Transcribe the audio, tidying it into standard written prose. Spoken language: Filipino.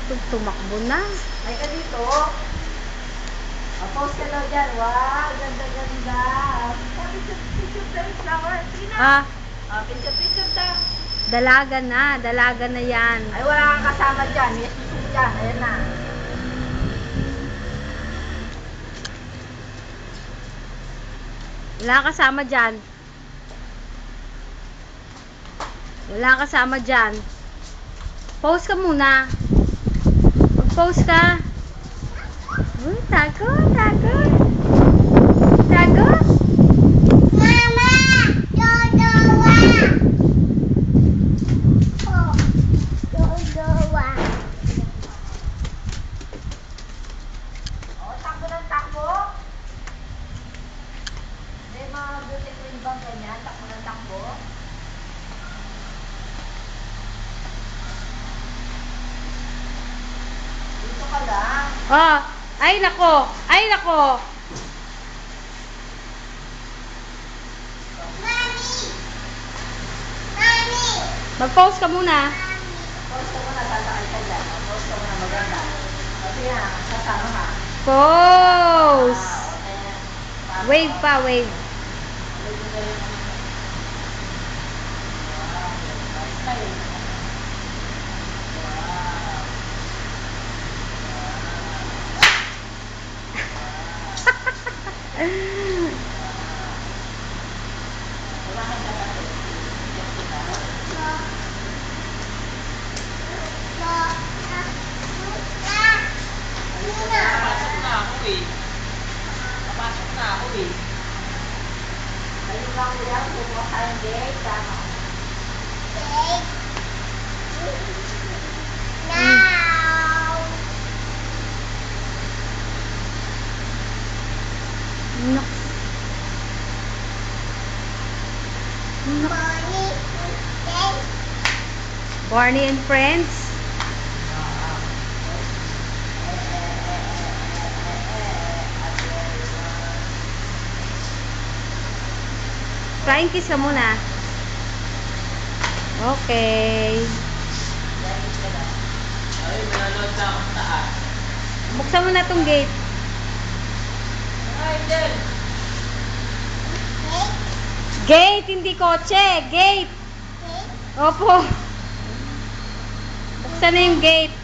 Tumakbo na. Ay ka dito. Post ka daw dyan. Wow, ganda-ganda. Picture daw yung flower. Tina. Ah, Picture daw. dalaga na yan. Ay, wala kang kasama dyan. May susunod dyan. Ayan na. Wala kasama dyan. Wala kasama dyan. Pause ka muna. Mag-pause ka. Uy, takot. Takot. Mama! Dodowa! Oh, dodowa. Takbo ng takbo. May mga beauty queen bang ganyan? Takbo ng takbo. Dito ka lang. Oh, ay nako. Mami! Mag-pause ka muna. Post ka muna, sasakay ka dyan. Post ka muna, maganda. Sige na, sasama ka. Pause. Ayan. Wave pa, wave. Ayun lang ko yan, kumuha tayong date. Tama. Now! Nak. Mommy! Barney and Friends. Flying kiss ka muna. Okay. Ay, nanonood na akong taas. Buksan mo na tong gate. Ay, Jen! Gate, hindi kotse. Gate. Opo. Buksan na yung gate.